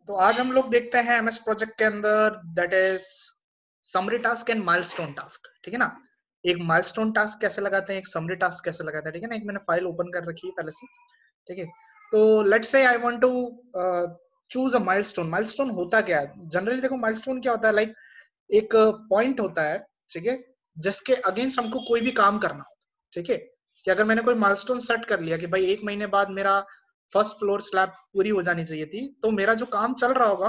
तो आज हम लोग देखते हैं एमएस प्रोजेक्ट के अंदर that is summary task and milestone task. ठीक है ना, एक माइलस्टोन टास्क कैसे लगाते हैं, एक समरी टास्क कैसे लगाते हैं। ठीक है ना, एक मैंने फाइल ओपन कर रखी है पहले से। ठीक है, तो let's say I want to choose a milestone. Milestone होता क्या है जनरली? देखो माइलस्टोन क्या होता है, लाइक एक पॉइंट होता है, ठीक है, जिसके अगेंस्ट हमको कोई भी काम करना होता है। ठीक है, कि अगर मैंने कोई माइलस्टोन सेट कर लिया कि भाई 1 महीने बाद मेरा फर्स्ट फ्लोर स्लैब पूरी हो जानी चाहिए थी, तो मेरा जो काम चल रहा होगा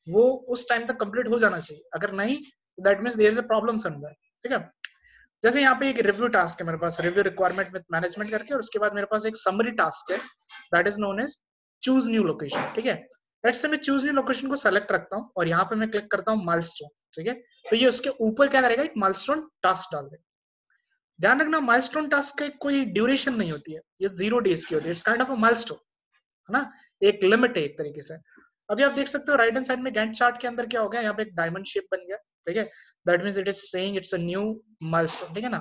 वो उस टाइम तक कंप्लीट हो जाना चाहिए। अगर नहीं, that means there is a problem somewhere. ठीक है, जैसे यहाँ पे एक रिव्यू टास्क है मेरे पास, रिव्यू रिक्वायरमेंट विद मैनेजमेंट करके, और उसके बाद मेरे पास एक समरी टास्क है that is known as choose new location. ठीक है, लेट्स से मैं चूज न्यू लोकेशन को सेलेक्ट रखता हूँ और यहाँ पे मैं क्लिक करता हूँ माइलस्टोन। ठीक है, तो ये उसके ऊपर क्या करेगा, एक माइलस्टोन टास्क डाल देगा। ध्यान रखना, माइलस्टोन टास्क की कोई ड्यूरेशन नहीं होती है, ये 0 डेज की होती है। It's kind of a milestone, है ना, एक लिमिट है एक तरीके से। अभी आप देख सकते हो राइट हैंड साइड में गैंट चार्ट के अंदर क्या हो गया, यहाँ पे एक डायमंड शेप बन गया। ठीक है, that means it is saying it's a new milestone. ठीक है ना,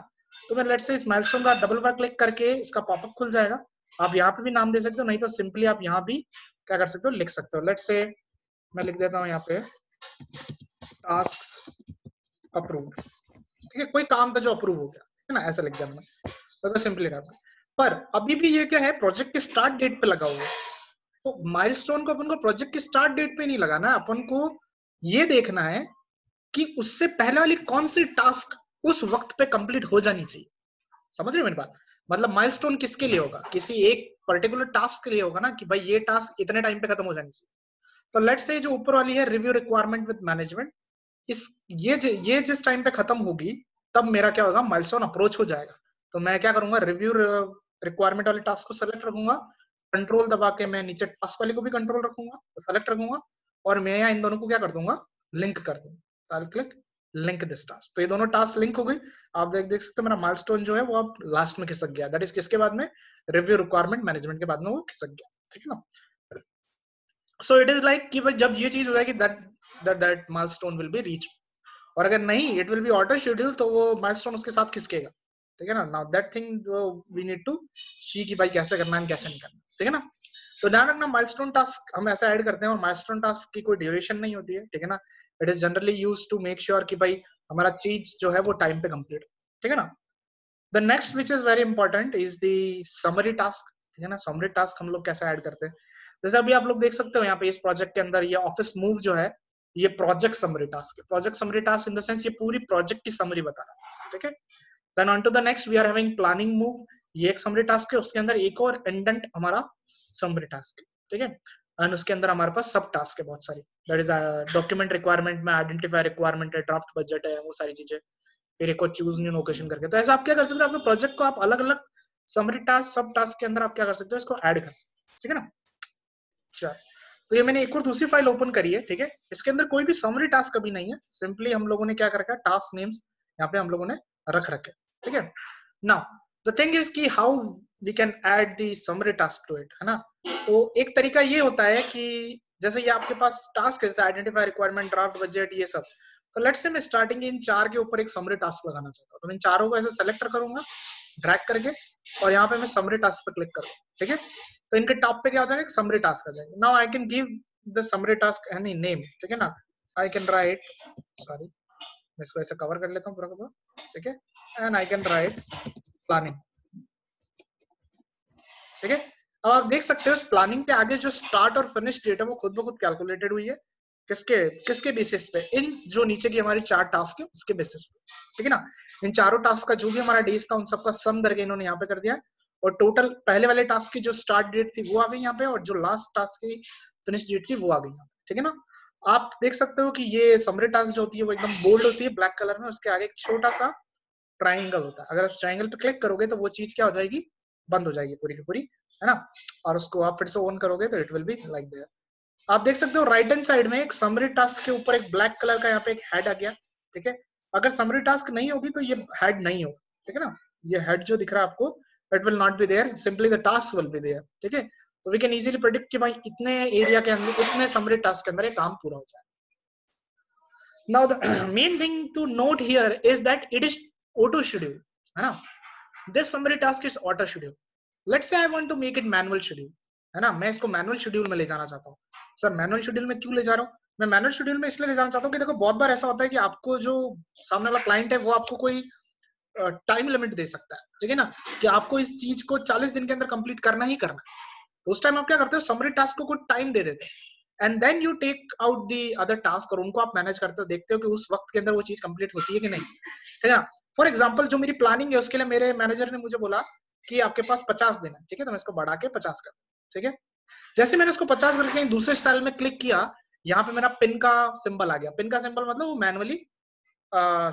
तो मैं लेट्स से इस माइलस्टोन का डबल बार क्लिक करके इसका पॉपअप खुल जाएगा। आप यहाँ पे भी नाम दे सकते हो, नहीं तो सिंपली आप यहाँ भी क्या कर सकते हो, लिख सकते हो। लेट्स से मैं लिख देता हूँ यहाँ पे टास्क अप्रूव। ठीक है, कोई काम था जो अप्रूव हो गया, है ना, ऐसा लिख देना, तो सिंपली रहता। पर अभी भी ये क्या है, प्रोजेक्ट के स्टार्ट डेट पे लगा हुआ है। तो माइलस्टोन को अपन को प्रोजेक्ट की स्टार्ट डेट पे नहीं लगाना, अपन को ये देखना है कि उससे पहले वाली कौन सी टास्क उस वक्त पे कंप्लीट हो जानी चाहिए। समझ रहे हो मेरी बात? मतलब माइलस्टोन किसके लिए होगा, किसी एक पर्टिकुलर टास्क के लिए होगा ना, कि भाई ये टास्क इतने टाइम पे खत्म हो जानी चाहिए। तो लेट्स से जो ऊपर वाली है रिव्यू रिक्वायरमेंट विद मैनेजमेंट, इस ये जिस टाइम पे खत्म होगी तब मेरा क्या होगा, माइलस्टोन अप्रोच हो जाएगा। तो मैं क्या करूंगा, रिव्यू रिक्वायरमेंट वाले टास्क को सेलेक्ट रखूंगा, कंट्रोल दबा के मैं नीचे टास्क वाले को भी कंट्रोल रखूंगा, सेलेक्ट रखूंगा, और मैं यहाँ इन दोनों को क्या कर दूंगा, लिंक कर दूंगा। क्लिक लिंक दिस टास्क, तो ये दोनों टास्क लिंक हो गई। आप देख सकते हो मेरा माइलस्टोन जो है वो अब लास्ट में खिसक गया, दैट इज किसके बाद में, रिव्यू रिक्वायरमेंट मैनेजमेंट के बाद में वो खिसक गया। ठीक है ना, सो इट इज लाइक कि भाई जब ये चीज हो जाएगी that milestone will be reach, और अगर नहीं it will be auto schedule, तो वो माइलस्टोन उसके साथ खिसकेगा। ठीक है ना, now that thing we need to see कि भाई कैसे करना है कैसे नहीं करना। ठीक है ना, तो ध्यान रखना माइलस्टोन टास्क हम ऐसा ऐड करते हैं, और माइलस्टोन टास्क की कोई ड्यूरेशन नहीं होती है। ठीक है ना, it is generally use to make sure कि भाई हमारा चीज जो है वो टाइम पे कंप्लीट। ठीक है ना, the next which is very important is the summary task. ठीक है ना, समरी टास्क हम लोग कैसे ऐड करते हैं, जैसे अभी आप लोग देख सकते हो यहाँ पे इस प्रोजेक्ट के अंदर ये ऑफिस मूव जो है, ये प्रोजेक्ट समरी टास्क है। Project summary task in the sense ये पूरी प्रोजेक्ट की समरी बता रहा है। ठीक है, then on to the next we are having planning move, ये एक समरी टास्क है, उसके अंदर एक और इंडेंट हमारा समरी टास्क है। ठीक है, एंड उसके अंदर हमारे पास सब टास्क है बहुत सारी, दैट इज डॉक्यूमेंट रिक्वायरमेंट में आइडेंटिफाई रिक्वायरमेंट है, ड्राफ्ट बजट है, वो सारी चीजें, फिर एक और चूज न्यू लोकेशन करके। तो ऐसा आप क्या कर सकते हो, अपने प्रोजेक्ट को आप अलग अलग समरी टास्क सब टास्क के अंदर आप क्या कर सकते हो, इसको ऐड कर सकते हो। ठीक है ना, अच्छा, तो ये मैंने एक और दूसरी फाइल ओपन करी है। ठीक है, इसके अंदर कोई भी समरी टास्क अभी नहीं है, सिंपली हम लोगों ने क्या कर रखा है, टास्क नेम्स यहाँ पे हम लोगों ने रख रखे। ठीक है, नाउ द थिंग इज कि how we can add the summary task to it, है ना। तो एक तरीका ये होता है कि जैसे ये आपके पास टास्क है, आइडेंटिफाई रिक्वायरमेंट, ड्राफ्ट बजट, ये सब, तो लेट्स से मैं स्टार्टिंग इन 4 के ऊपर एक समरी टास्क लगाना चाहता हूँ, तो मैं इन चारों को ऐसे सेलेक्ट करूंगा ड्रैग करके, और यहाँ पे मैं समरी टास्क पे क्लिक करूंगा। ठीक है, तो इनके टॉप पे क्या हो जाएगा, एक समरी टास्क आ जाएगा। Now I can give the summary task any name. ठीक है ना, आई कैन राइट, सॉरी मैं इसको ऐसे कवर कर लेता हूँ पूरा का पूरा। ठीक है, and I can write planning. ठीक है, अब आप देख सकते हो इस प्लानिंग पे आगे जो स्टार्ट और फिनिश डेट है वो खुद ब खुद कैलकुलेटेड हुई है, किसके किसके बेसिस पे, इन जो नीचे की हमारी 4 टास्क है उसके बेसिस पे। ठीक है ना, इन चारों टास्क का जो भी हमारा डेज था उन सबका सम करके इन्होंने यहाँ पे कर दिया, और टोटल पहले वाले टास्क की जो स्टार्ट डेट थी वो आ गई यहाँ पे, और जो लास्ट टास्क की फिनिश डेट थी वो आ गई यहाँ पे। ठीक है ना, आप देख सकते हो कि ये समरी टास्क जो होती है वो एकदम बोल्ड होती है ब्लैक कलर में, उसके आगे एक छोटा सा ट्राइंगल होता है, अगर आप ट्राइंगल पे क्लिक करोगे तो वो चीज क्या हो जाएगी, बंद हो जाएगी पूरी की पूरी, है ना, और उसको आप फिर से ऑन करोगे तो it will be like that. आप देख सकते हो राइट हैंड साइड में एक समरी टास्क के ऊपर एक ब्लैक कलर का यहाँ पे एक हेड आ गया। ठीक है, अगर समरी टास्क नहीं होगी तो ये हेड नहीं होगा। ठीक है ना, ये हेड जो दिख रहा है आपको, it will not be there, simply the task will be there. ठीक है, तो वी कैन इजीली प्रेडिक्ट कि भाई इतने एरिया के अंदर, इतने समरी टास्क के अंदर ये काम पूरा हो जाए। Now the main thing to note here is that it is auto schedule, है ना, this summary task is auto schedule. Let's say I want to make it manual schedule. है ना, मैं इसको मैनुअल शेड्यूल में ले जाना चाहता हूँ। सर मैनुअल शेड्यूल में क्यों ले जा रहा हूँ? मैं मैनुअल शेड्यूल में इसलिए ले जाना चाहता हूँ कि देखो बहुत बार ऐसा होता है कि आपको जो सामने वाला क्लाइंट है वो आपको कोई टाइम लिमिट दे सकता है, ठीक है ना, कि आपको इस चीज को 40 दिन के अंदर कंप्लीट करना ही करना है। उस टाइम आप क्या करते हो, समरी टास्क को कुछ टाइम दे देते हैं and then you take out the other task और उनको आप मैनेज करते हो, देखते हो कि उस वक्त के अंदर वो चीज कंप्लीट होती है कि नहीं, ठीक है ना। फॉर एग्जाम्पल जो मेरी प्लानिंग है उसके लिए मेरे मैनेजर ने मुझे बोला कि आपके पास 50 दिन है, ठीक है, तो मैं इसको बढ़ा के 50 कर, ठीक है। जैसे मैंने इसको 50 करके दूसरे स्टाइल में क्लिक किया, यहाँ पे मेरा पिन का सिंबल आ गया। पिन का सिंबल मतलब वो मैनुअली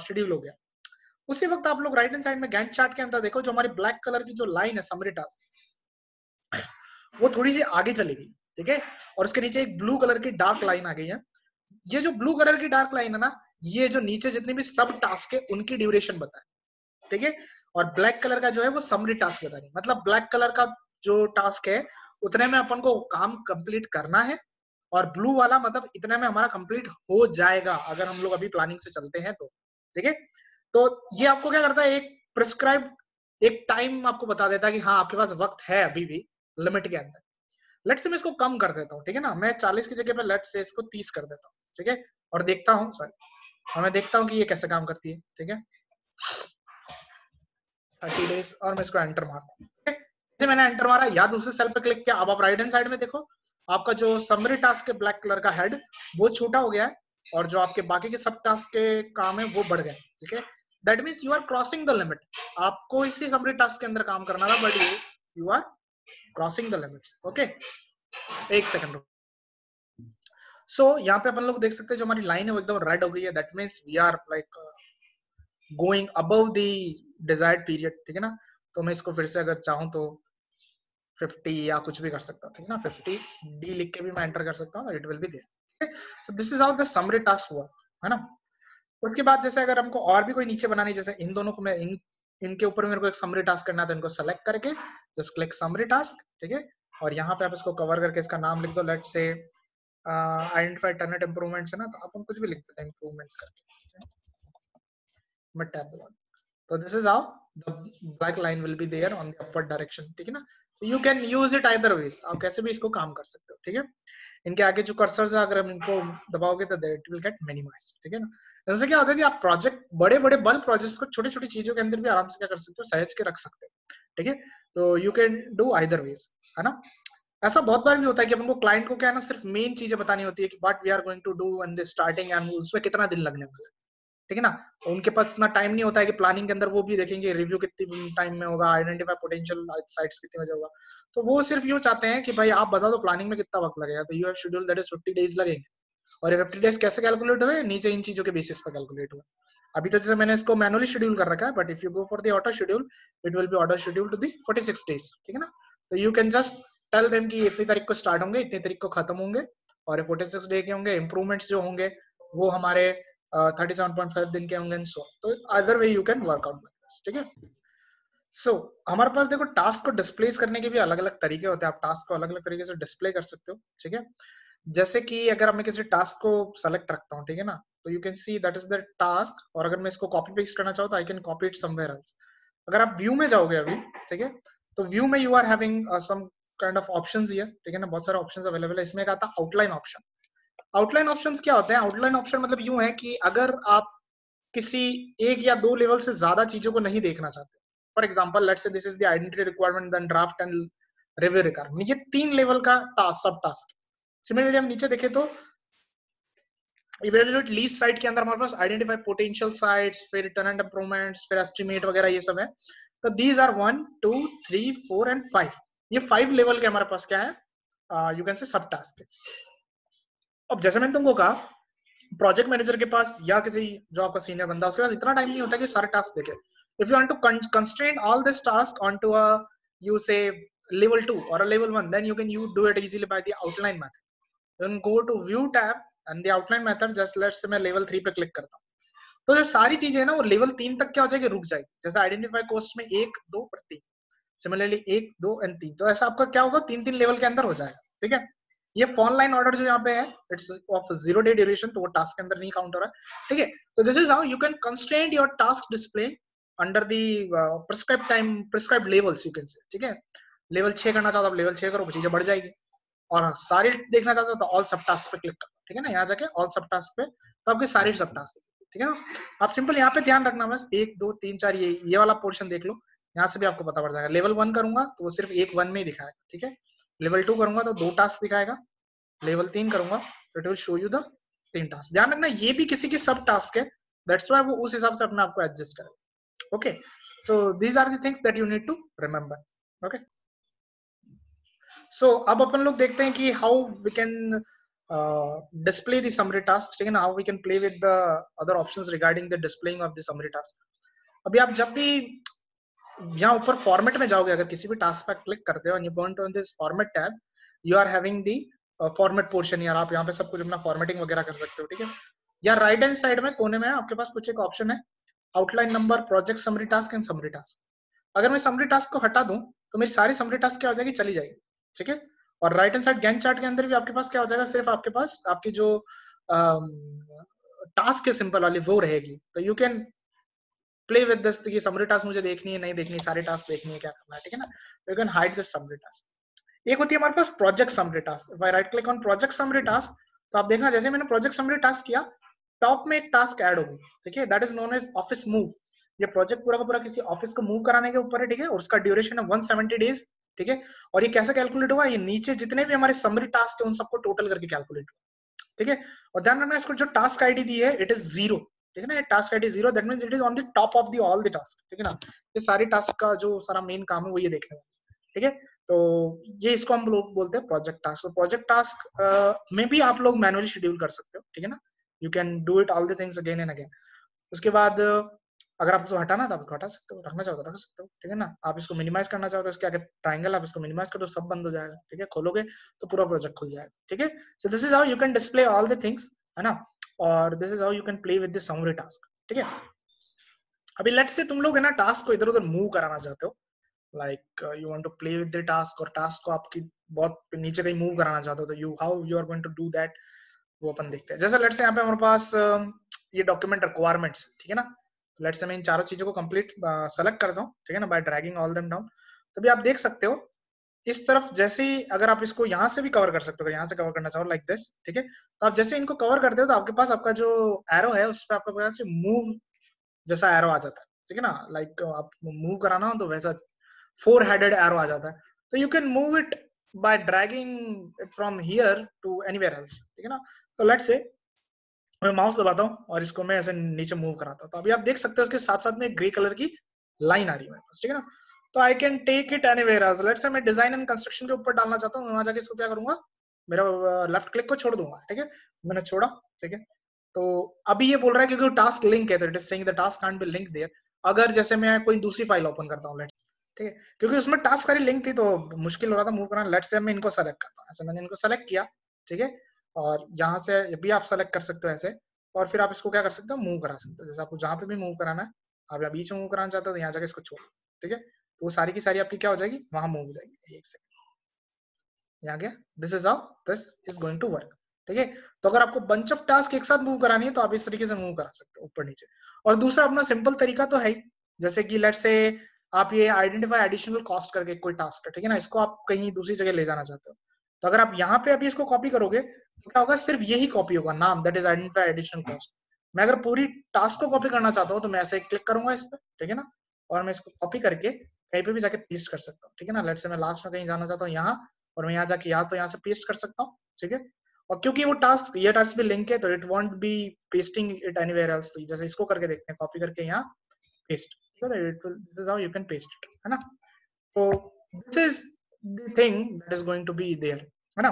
शेड्यूल हो गया। उसी वक्त आप लोग राइट हैंड साइड में गैंट चार्ट के अंदर देखो, जो हमारी ब्लैक कलर की जो लाइन है समरी टास्क, वो थोड़ी सी आगे चलेगी, ठीक है, और उसके नीचे एक ब्लू कलर की डार्क लाइन आ गई है। ये जो ब्लू कलर की डार्क लाइन है ना, ये जो नीचे जितने भी सब टास्क है उनकी ड्यूरेशन बताए, ठीक है, और ब्लैक कलर का जो है वो समरी टास्क बता रही, मतलब ब्लैक कलर का जो टास्क है उतने में अपन को काम कंप्लीट करना है, और ब्लू वाला मतलब इतने में हमारा कंप्लीट हो जाएगा अगर हम लोग अभी प्लानिंग से चलते हैं तो, ठीक है। तो ये आपको क्या करता है, एक प्रिस्क्राइब एक टाइम आपको बता देता है कि हाँ आपके पास वक्त है अभी भी लिमिट के अंदर। लेट्स से मैं इसको कम कर देता हूँ, ठीक है ना, मैं 40 की जगह पे लेट्स से इसको 30 कर देता हूँ, ठीक है, और देखता हूँ सॉरी, और मैं देखता हूँ कि ये कैसे काम करती है, ठीक है। 30 डेज और मैं इसको एंटर मारता हूँ, जैसे मैंने एंटर मारा या दूसरे सेल पे क्लिक किया, अब आप राइट हैंड साइड में देखो आपका जो समरी टास्क है ब्लैक कलर का हेड वो छोटा हो गया है, और जो आपके बाकी के सब टास्क के काम है वो बढ़ गए, ठीक है। That means you are crossing the limit. आपको इसी समरी टास्क के अंदर काम करना था but you are crossing the limits, okay. एक सेकंड। सो यहाँ पे अपन लोग देख सकते हैं जो हमारी लाइन है वो एकदम रेड हो गई है, that means we are like going above the desired period, ठीक है ना। तो मैं इसको फिर से अगर चाहूँ तो 50 या कुछ भी कर सकता हूँ, ठीक है ना, 50 डी लिख के भी मैं एंटर कर सकता हूँ, it will be there. So this is how the summary task हुआ, है ना। उसके बाद जैसे अगर हमको और भी कोई नीचे बनानी, जैसे इन दोनों को मैं इनके ऊपर मेरे को एक समरी टास्क करना है, तो इनको सेलेक्ट करके जस्ट क्लिक समरी टास्क, ठीक है, और यहाँ पे आप इसको कवर करके इसका नाम लिख दो, लेट्स से आइडेंटिफाई टर्नेट इंप्रूवमेंट्स है ना, तो आप कुछ भी लिख देते हैं इंप्रूवमेंट करके, मैं टैब दबा, तो this is how the black line will be there on the upward direction, ठीक है ना। You can use it either ways, आप कैसे भी इसको काम कर सकते हो, ठीक है। इनके आगे जो कर्सर्स है अगर हम इनको दबाओगे तो इट विल गेट मिनिमाइज, ठीक है ना। जैसे क्या होता है कि आप प्रोजेक्ट बड़े बड़े बल्क प्रोजेक्ट्स को छोटी छोटी चीजों के अंदर भी आराम से क्या कर सकते हो, सहेज के रख सकते हो, ठीक है। तो you can do either ways, है ना। ऐसा बहुत बार भी होता है कि अपन को क्लाइंट को क्या है ना, सिर्फ मेन चीजें बतानी होती है कि what we are going to do in the starting end उसमें कितना दिन लगने वाला है, ठीक है ना। उनके पास इतना टाइम नहीं होता है कि प्लानिंग के अंदर वो भी देखेंगे रिव्यू कितनी टाइम में होगा, आइडेंटिफाई पोटेंशियल साइट्स कितने बजे होगा। तो वो सिर्फ यूँ चाहते हैं कि भाई आप बता दो प्लानिंग में कितना वक्त लगेगा, तो you have schedule that is 50 days लगेंगे, और ये 50 डेज कैसे कैलकुलेट हुए, नीचे इन चीजों के बेसिस पर कैलकुलेट हुए। अभी तो जैसे मैंने इसको मैनुअली शेड्यूल कर रखा है, but if you go for the auto schedule it will be auto schedule to the 46 days, ठीक है ना। तो you can just tell them कि इतनी तारीख को स्टार्ट होंगे, इतनी तारीख को खत्म होंगे, और 46 डे के होंगे। इंप्रूवमेंट्स जो होंगे वो हमारे 37.5 दिन के होंगे, सो तो other way you can work out, ठीक है। सो हमारे पास देखो टास्क को डिस्प्लेस करने के भी अलग अलग तरीके होते हैं, आप टास्क को अलग अलग तरीके से डिस्प्ले कर सकते हो, ठीक है। जैसे कि अगर मैं किसी टास्क को सेलेक्ट रखता हूँ, ठीक है ना, तो you can see that is the task, और अगर मैं इसको कॉपी पेस्ट करना चाहूँ तो I can copy it somewhere else. अगर आप व्यू में जाओगे अभी, ठीक है, तो व्यू में you are having some kind of options here, ठीक है ना, बहुत सारे ऑप्शंस अवेलेबल है। इसमें एक आता है आउटलाइन ऑप्शन। आउटलाइन ऑप्शंस क्या होते हैं, आउटलाइन ऑप्शन मतलब यूं है कि अगर आप किसी एक या दो लेवल से ज्यादा चीजों को नहीं देखना चाहते, for example let's say this is the identity requirement then draft and review requirement, ये 3 लेवल का टास्क सब टास्क। सिमिलरली हम नीचे देखें तो इवैल्यूएट लीज साइट के अंदर हमारे पास आइडेंटिफाई पोटेंशियल साइट्स, फिर टेनेंट इंप्रूवमेंट्स, फिर एस्टिमेट वगैरह ये सब है। तो दीज आर 1 2 3 4 एंड 5, ये 5 लेवल के हमारे पास क्या है, यू कैन से सब टास्क। अब जैसे मैंने तुमको कहा प्रोजेक्ट मैनेजर के पास या किसी जो आपका सीनियर बंदा उसके पास इतना टाइम नहीं होता कि सारे टास्क देखे। If you want to constrain all this task onto a you say level 2 or a level 1, then you do it easily by the outline method. Then go to view tab and the outline method, just let's say मैं level 3 पे click करता हूँ, तो जो सारी चीजें है ना वो लेवल 3 तक क्या हो जाएगी, रुक जाएगी। जैसे आइडेंटिफाई कोस्ट में 1 2 और 3, सिमिलरली 1 2 एंड 3, तो ऐसा आपका क्या होगा 3 लेवल के अंदर हो जाएगा, ठीक है। ये फोन लाइन ऑर्डर जो यहाँ पे है इट्स ऑफ 0 डे ड्यूरेशन, तो वो टास्क के अंदर नहीं काउंट हो रहा है, ठीक है। तो this is how you can constrain your task display under the prescribed time, prescribed levels you can say, ठीक है। लेवल 6 करना चाहो तो आप लेवल 6 करो, चीजें बढ़ जाएगी। और सारी देखना चाहते हो तो ऑल सब टास्क पे क्लिक करो, ठीक है ना, यहाँ जाके ऑल सब टास्क पे तो आपके सारे सब टास्क, ठीक है ना। आप सिंपल यहाँ पे ध्यान रखना बस 1 2 3 4 ये वाला पोर्शन देख लो, यहाँ से भी आपको पता पड़ जाएगा। लेवल 1 करूंगा तो वो सिर्फ एक 1 में ही दिखाएगा, ठीक है। लेवल 2 करूंगा तो 2 टास्क दिखाएगा। लेवल 3 करूंगा तो it will show you the 3 task. ध्यान रखना ये भी किसी की सब टास्क है, दैट्स व्हाई वो उस हिसाब से अपने आप को एडजस्ट करेगा। Okay, so these are the things that you need to remember. Okay, so अब अपन लोग देखते हैं कि how we can display the summary task, ठीक है ना, how we can play with the other options regarding the displaying of the summary task. अभी आप जब भी यहाँ ऊपर फॉर्मेट में जाओगे, अगर किसी भी टास्क पर क्लिक करते हो and you go to this format tab, you are having the format portion, यार आप यहाँ पे सब कुछ अपना फॉर्मेटिंग वगैरह कर सकते हो, ठीक है। या राइट हैंड साइड में कोने में आपके पास कुछ एक ऑप्शन है, outline number, project summary task and summary task. अगर मैं समरी टास्क को हटा दूं तो मेरी सारी समरी टास्क क्या हो जाएगी, चली जाएगी, ठीक है। और right hand side Gantt chart के अंदर भी आपके पास क्या हो जाएगा, सिर्फ आपके पास आपकी जो टास्क है सिंपल वाली वो रहेगी। तो you can play with this कि समरी टास्क मुझे देखनी है नहीं देखनी, सारे टास्क देखनी है, क्या करना है, ठीक है ना। You can hide this summary task. एक होती है हमारे पास project summary task. If I right click on project summary task तो आप देखना जैसे मैंने प्रोजेक्ट समरी टास्क किया, टॉप में एक टास्क ऐड होगी, ठीक है, that is known as office move. ये प्रोजेक्ट पूरा का पूरा किसी ऑफिस को मूव कराने के ऊपर है, ठीक है, और उसका ड्यूरेशन है 170 डेज, ठीक है। और ये कैसे कैलकुलेट हुआ, ये नीचे जितने भी हमारे समरी टास्क है उन सबको टोटल करके कैलकुलेट हुआ, ठीक है। और ध्यान रखना इसको जो टास्क आईडी दी है इट इज 0, ठीक है ना, task ID 0, that means it is on the top of the all the task, ठीक है ना। ये सारी टास्क का जो सारा मेन काम है वो ये देखने वाला, ठीक है। तो ये इसको हम लोग बोलते हैं प्रोजेक्ट टास्क। तो प्रोजेक्ट टास्क में भी आप लोग मैनुअली शेड्यूल कर सकते हो, ठीक है ना, you can do it all the things again and again. उसके बाद अगर आप इसको हटाना तो आप हटा सकते हो, रखना चाहो तो रख सकते हो, ठीक है ना। आप इसको मिनिमाइज करना चाहो तो इसके आगे ट्रायंगल, आप इसको मिनिमाइज कर दो, सब बंद हो जाएगा, ठीक है। खोलोगे तो पूरा प्रोजेक्ट खुल जाएगा, ठीक है। सो this is how you can display all the things, है ना। और this is how you can play with the summary task, ठीक है। अभी लेट्स से तुम लोग है ना टास्क को इधर उधर मूव कराना चाहते हो, like you want to play with the task, और टास्क को आपकी बहुत नीचे कहीं मूव कराना चाहते हो, तो you how you are going to do that, वो अपन देखते हैं। जैसे लेट्स से यहाँ पे हमारे पास ये डॉक्यूमेंट रिक्वायरमेंट्स, ठीक है ना। लेट्स से मैं इन चारों चीजों को कंप्लीट सेलेक्ट करता हूँ, ठीक है ना, bye dragging all them down. तो भी आप देख सकते हो इस तरफ जैसे ही, अगर आप इसको यहाँ से भी कवर कर सकते हो, यहाँ से कवर करना चाहो लाइक दिस, ठीक है। तो आप जैसे इनको कवर करते हो तो आपके पास आपका जो एरो है उस पर आपके पास मूव जैसा एरो आ जाता है, ठीक है ना। लाइक आप मूव कराना हो तो वैसा 4 हेडेड एरो आ जाता है। तो you can move it by dragging it from here to anywhere else, ठीक है ना। तो लेट्स से मैं माउस दबाता हूँ और इसको मैं ऐसे नीचे मूव कराता हूँ, तो अभी आप देख सकते हो उसके साथ साथ में ग्रे कलर की लाइन आ रही है मेरे पास, ठीक है ना। तो I can take it anywhere else. Let's say मैं डिजाइन एंड कंस्ट्रक्शन के ऊपर डालना चाहता हूँ, वहां जाके इसको क्या करूंगा, मेरा लेफ्ट क्लिक को छोड़ दूंगा, ठीक है। मैंने छोड़ा, ठीक है। तो अभी ये बोल रहा है क्योंकि टास्क लिंक है तो it is saying the task can't be linked there. अगर जैसे मैं कोई दूसरी फाइल ओपन करता हूँ, ठीक है, क्योंकि उसमें टास्क सारी लिंक थी तो मुश्किल हो रहा था मूव करना। लेट्स से मैं इनको सेलेक्ट करता हूँ, ऐसे मैंने इनको सेलेक्ट किया, ठीक है। और यहाँ से भी आप सेलेक्ट कर सकते हो ऐसे, और फिर आप इसको क्या कर सकते हो, मूव करा सकते हो। जैसे आपको जहां पे भी मूव कराना है, आप यहाँ बीच में मूव कराना चाहते हो तो यहाँ जाके इसको छोड़ो, ठीक है। तो वो सारी की सारी आपकी क्या हो जाएगी, वहां मूव हो जाएगी। एक सेकंड, यहाँ गया। This is how this is going to work, ठीक है। तो अगर आपको बंच ऑफ टास्क एक साथ मूव करानी है तो आप इस तरीके से मूव करा सकते हो ऊपर नीचे। और दूसरा अपना सिंपल तरीका तो है ही, जैसे कि लेट्स से आप ये आइडेंटिफाई एडिशनल कॉस्ट करके कोई टास्क है, ठीक है ना, इसको आप कहीं दूसरी जगह ले जाना चाहते हो, तो अगर आप यहाँ पे अभी इसको कॉपी करोगे तो क्या होगा, सिर्फ यही कॉपी होगा, नाम that is identify additional cost. मैं अगर पूरी टास्क को कॉपी करना चाहता हूँ तो मैं ऐसे क्लिक करूंगा इस पर, ठीक है ना, और मैं इसको कॉपी करके कहीं पे भी जाके पेस्ट कर सकता हूँ, ठीक है ना। लेट्स से मैं लास्ट में कहीं जाना चाहता हूँ यहाँ, और मैं यहाँ जाके यहाँ तो यहाँ से पेस्ट कर सकता हूँ, ठीक है। और क्योंकि वो टास्क ये टास्क भी लिंक है तो it won't be pasting it anywhere else. जैसे इसको करके देखते हैं, कॉपी करके यहाँ पेस्ट, ठीक है, this is how you can paste it, है ना। तो this is the thing that is going to be there, है ना।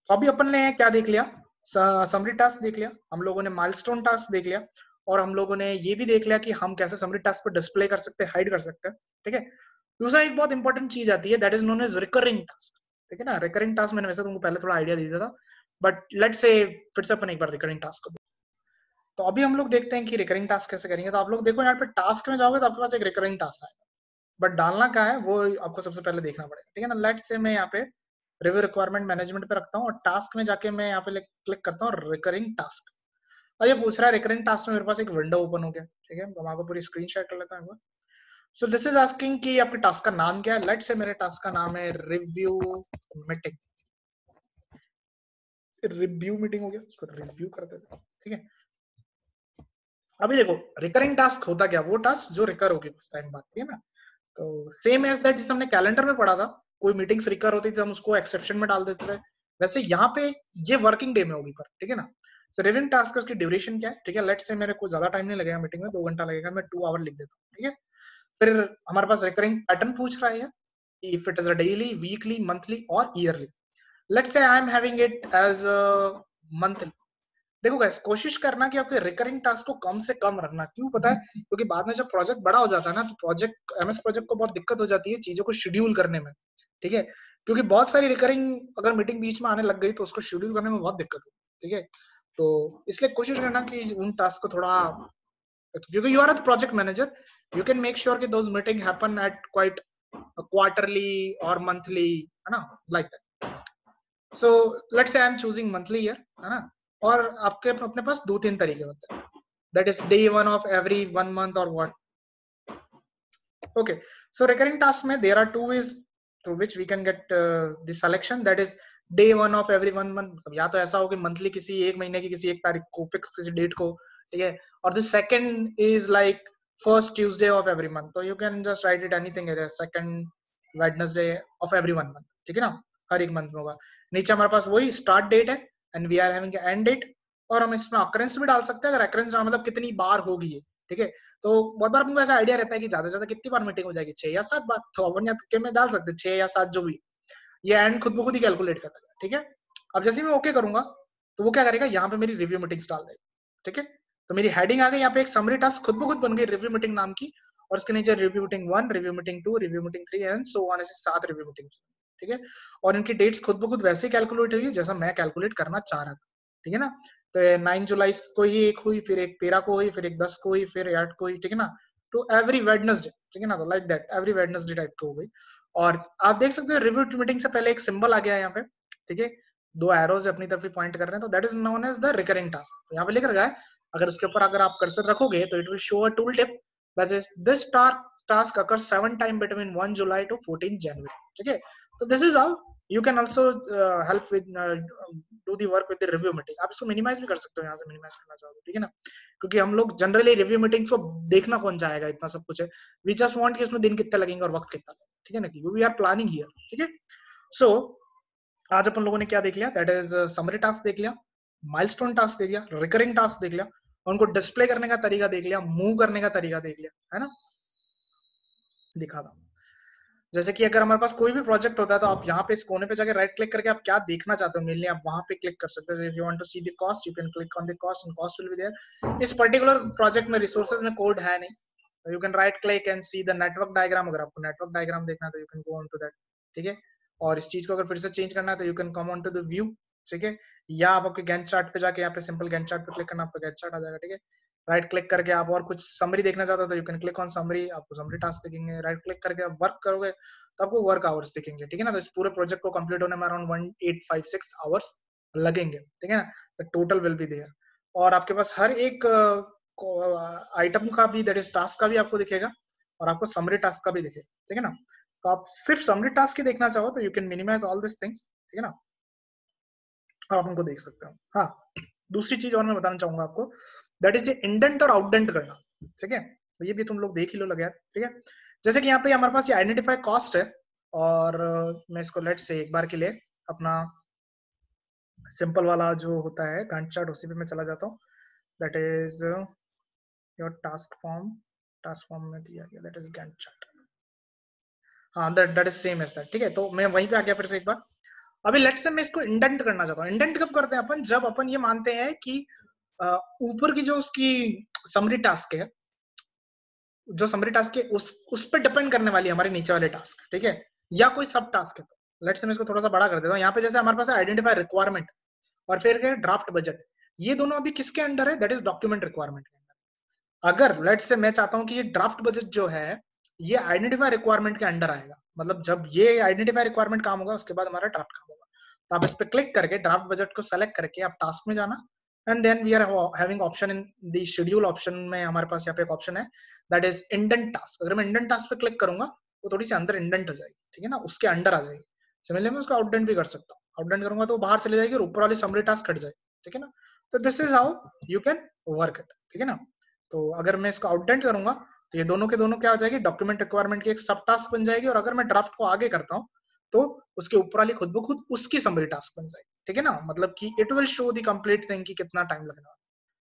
तो अभी अपन ने क्या देख लिया, समरी टास्क देख लिया, हम लोगों ने माइलस्टोन टास्क देख लिया, और हम लोगों ने ये भी देख लिया कि हम कैसे समरी टास्क को डिस्प्ले कर सकते हैं, हाइड कर सकते हैं, ठीक है। दूसरा एक बहुत इंपॉर्टेंट चीज आती है that is known as recurring task, ठीक है ना। रिकरिंग टास्क मैंने वैसे तुमको पहले थोड़ा आइडिया दे दिया था, बट लेट्स से फिर से अपन एक बार रिकरिंग टास्क को। तो अभी हम लोग देखते हैं कि रिकरिंग टास्क कैसे करेंगे। तो आप लोग देखो यहाँ पे टास्क में जाओगे तो आपके पास एक रिकरिंग टास्क आएगा, बट डालना क्या है वो आपको सबसे पहले देखना पड़ेगा, ठीक है ना। लेट्स से मैं यहाँ पे रिव्यू रिक्वायरमेंट मैनेजमेंट पे रखता हूँ और टास्क में जाके मैं यहाँ पे क्लिक करता हूँ रिकरिंग टास्क, और ये पूछ रहा है रिकरिंग टास्क में मेरे पास एक विंडो ओपन हो गया, ठीक है। तो मैं आपको पूरी स्क्रीन शेयर कर लेता हूँ। सो दिस इज आस्किंग कि आपके टास्क का नाम क्या है. लेट्स से मेरे टास्क का नाम है रिव्यू मीटिंग. रिव्यू मीटिंग हो गया, इसको रिव्यू करते थे. ठीक है. अभी देखो रिकरिंग टास्क होता क्या, वो टास्क जो रिकर होगी कुछ टाइम बाद, ठीक है ना. तो सेम एज दैट जिस हमने कैलेंडर में पढ़ा था, कोई मीटिंग्स रिकर होती थी हम उसको एक्सेप्शन में डाल देते थे, वैसे यहाँ पे ये वर्किंग डे में होगी पर, ठीक है ना. सो रिविंग टास्क उसकी ड्यूरेशन क्या है, ठीक है. लेट्स से मेरे को ज्यादा टाइम नहीं लगेगा मीटिंग में, 2 घंटा लगेगा, मैं 2 आवर लिख देता हूँ. ठीक है. फिर हमारे पास रिकरिंग पैटर्न पूछ रहा है, if it is a daily, weekly, monthly और yearly. Let's say I am having it as monthly. देखो गाइस, कोशिश करना कि आपके रिकरिंग टास्क को कम से कम रखना. क्यों पता है? क्योंकि बाद में जब प्रोजेक्ट बड़ा हो जाता है ना, तो प्रोजेक्ट एमएस प्रोजेक्ट को बहुत दिक्कत हो जाती है चीजों को शेड्यूल करने में. ठीक है. क्योंकि बहुत सारी रिकरिंग अगर मीटिंग बीच में आने लग गई तो उसको शेड्यूल करने में बहुत दिक्कत होती है. ठीक है. तो इसलिए कोशिश करना कि उन टास्क को थोड़ा, क्योंकि you are the project manager, you can make sure कि those meeting happen at quite quarterly और मंथली, है ना, like that. So let's say I am choosing monthly year, है ना. और आपके अपने पास 2-3 तरीके होते हैं. That is day 1 of every 1 month और what. Okay. So recurring task में there are 2 ways through which we can get the selection. That is day 1 of every 1 month. या तो ऐसा हो कि मंथली किसी एक महीने की किसी एक तारीख को, फिक्स किसी डेट को, ठीक है. और the second is like first Tuesday of every month. तो you can just write it anything, second Wednesday of every 1 month. ठीक है ना. हर एक मंथ में होगा. नीचे हमारे पास वही स्टार्ट डेट है and we are having end date. और हम इसमें अकरेंस भी डाल सकते हैं, अगर अकरेंस मतलब कितनी बार होगी ये. ठीक है. तो बहुत बार अपने ऐसा आइडिया रहता है कि ज्यादा से ज्यादा कितनी बार मीटिंग हो जाएगी, 6 या 7 बार. तो अपन या तुक्के में डाल सकते हैं 6 या 7 जो भी. ये एंड खुद ब खुद ही कैलकुलेट करता है. ठीक है. अब जैसे मैं ओके करूंगा तो वो क्या करेगा, यहाँ पे मेरी रिव्यू मीटिंग्स डाल देगा. ठीक है. तो मेरी हेडिंग आ गई, यहाँ पे एक समरी टास्क खुद ब खुद बन गई रिव्यू मीटिंग नाम की. और उसके नीचे review meeting 1, review meeting 2, review meeting 3 and so on, ऐसे 7 रिव्यू मीटिंग्स. ठीक है. और इनकी डेट्स खुद ब खुद वैसे कैलकुलेट हुई जैसा मैं कैलकुलेट करना चाह रहा था. ठीक है ना. तो 9 जुलाई को ही एक हुई, फिर एक 13 को हुई, फिर एक 10 को हुई, फिर 8 को हुई. ठीक है ना. To every Wednesday. ठीक है ना. तो like that every Wednesday type को हो गई. और आप देख सकते हो रिव्यू मीटिंग से पहले एक सिंबल आ गया है यहाँ पे. ठीक है. 2 एरोज अपनी तरफ ही पॉइंट कर रहे हैं, तो that is known as the recurring task. यहाँ पे लिख रखा है, अगर उसके ऊपर अगर आप कर्सर रखोगे तो it will show a tool tip that is this task occurs 7 times between 1 July to 14 January. ठीक है. तो this is how you can also help with do the work with the review meeting. आप इसको minimise भी कर सकते हो, यहाँ से मिनिमाइज करना चाहोगे. ठीक है ना. क्योंकि हम लोग जनरली रिव्यू मीटिंग्स को देखना कौन चाहेगा, इतना सब कुछ है. वी जस्ट वांट कि उसमें दिन कितने लगेंगे और वक्त कितना लगेगा. ठीक है ना. We are planning here. ठीक है. सो आज अपन लोगों ने क्या देख लिया, दैट इज समरी टास्क देख लिया, माइलस्टोन टास्क देख लिया, रिकरिंग टास्क देख लिया, और उनको डिस्प्ले करने का तरीका देख लिया, मूव करने का तरीका देख लिया, है ना. दिखा था. जैसे कि अगर हमारे पास कोई भी प्रोजेक्ट होता है तो आप यहाँ पे इस कोने पे जाके राइट क्लिक करके आप क्या देखना चाहते हो मेनली आप वहां पे क्लिक कर सकते हो. If you want to see the cost you can click on the cost and cost will be there. इस पर्टिकुलर प्रोजेक्ट में रिसोर्सेज में कोड है नहीं, you can right click and see the network diagram. अगर आपको network diagram देखना है तो you can go on to that. ठीक है. और इस चीज को अगर फिर से चेंज करना है तो you can come on to the view. ठीक है. या आप आपके गैंट चार्ट पे जाके यहाँ पे सिंपल गैंट चार्ट पे क्लिक करना, आपका गैंट चार्ट आ जाएगा. ठीक है. राइट क्लिक करके आप और कुछ समरी देखना चाहते हो तो you can click on summary, आपको समरी टास्क दिखेंगे. राइट क्लिक करके आप वर्क करोगे तो आपको वर्क आवर्स दिखेंगे. ठीक है ना. तो इस पूरे प्रोजेक्ट को कंप्लीट होने में अराउंड 1856 आवर्स लगेंगे. ठीक है ना. The total will be there. और आपके पास हर एक आइटम का भी, दैट इज टास्क का भी आपको दिखेगा, और आपको समरी टास्क का भी दिखेगा. ठीक है ना. तो आप सिर्फ समरी टास्क ही देखना चाहो तो you can minimize all this things. ठीक है ना. आप उनको देख सकते हो. हाँ, दूसरी चीज और मैं बताना चाहूंगा आपको, दैट इज इंडेंट और आउटडेंट करना. ठीक है. तो ये भी तुम लोग देख ही लो लगे. ठीक है. जैसे कि यहाँ पे हमारे पास ये आइडेंटिफाई कॉस्ट है, और मैं इसको लेट से एक बार के लिए अपना सिंपल वाला जो होता है गैंट चार्ट उसी पे मैं चला जाता हूँ. That is your task form में दिया गया, दैट इज गैंट चार्ट. हाँ, that is same as that. ठीक है. तो मैं वहीं पे आ गया फिर से एक बार. अभी लेट्स से मैं इसको इंडेंट करना चाहता हूँ. इंडेंट कब करते हैं अपन, जब अपन ये मानते हैं कि ऊपर की जो उसकी समरी टास्क है, जो समरी टास्क है उस पर डिपेंड करने वाली है हमारे नीचे वाले टास्क. ठीक है. या कोई सब टास्क है. तो लेट्स से मैं इसको थोड़ा सा बड़ा कर देता हूँ. यहाँ पे जैसे हमारे पास आइडेंटिफाई रिक्वायरमेंट और फिर ड्राफ्ट बजट, ये दोनों अभी किसके अंडर है, दैट इज डॉक्यूमेंट रिक्वायरमेंट के अंडर. अगर लेट्स से मैं चाहता हूँ कि ये ड्राफ्ट बजट जो है ये आइडेंटिफाई रिक्वायरमेंट के अंडर आएगा, मतलब जब ये आइडेंटिफाई रिक्वायरमेंट काम होगा उसके बाद हमारा ड्राफ्ट काम होगा. तो आप इस पे क्लिक करके ड्राफ्ट बजट को सेलेक्ट करके आप टास्क में जाना, and then we are having option in the schedule option में हमारे पास यहाँ पे एक ऑप्शन है दैट इज इंडेंट टास्क. अगर मैं इंडेंट टास्क पे क्लिक करूंगा वो थोड़ी सी अंदर इंडेंट हो जाएगी, ठीक है ना, उसके अंडर आ जाएगी. सिमिलरली मैं उसको आउटडेंट भी कर सकता हूँ. आउटडेंट करूंगा तो बाहर चले जाएगी और ऊपर वाली समरी टास्क हट जाएगी, ठीक है ना. तो this is how you can work it, ठीक है ना. तो अगर मैं इसको आउटडेंट करूंगा तो ये दोनों के दोनों क्या हो जाएगी, डॉक्यूमेंट रिक्वायरमेंट की एक सब टास्क बन जाएगी. और अगर मैं ड्राफ्ट को आगे करता हूँ तो उसके ऊपर वाली खुद ब खुद उसकी समरी टास्क बन जाएगी, ठीक है ना. मतलब कि it will show the complete thing कि कितना टाइम लगने वाला.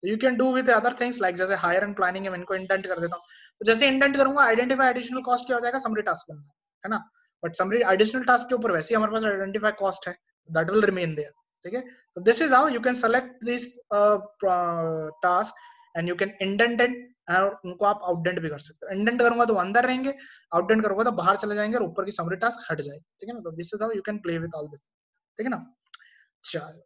You can do with other things like जैसे हायर एंड प्लानिंग है, मैं इनको इंडेंट कर देता हूँ. तो जैसे इंडेंट करूंगा आइडेंटिफाई एडिशनल कॉस्ट क्या हो जाएगा, समरी टास्क बन जाएगा, है ना. बट समरी एडिशनल टास्क के ऊपर वैसे ही हमारे पास आइडेंटिफाई कॉस्ट है, दैट विल रिमेन देयर, ठीक है. तो this is how you can select this task and you can indent it. और उनको आप आउटडेंट भी कर सकते हो. इंडेंट करूंगा तो अंदर रहेंगे, आउटडेंट करूंगा तो बाहर चले जाएंगे और ऊपर की समरी टास्क हट जाएगी, ठीक है ना. तो this is how you can play with all this, ठीक है ना. चलो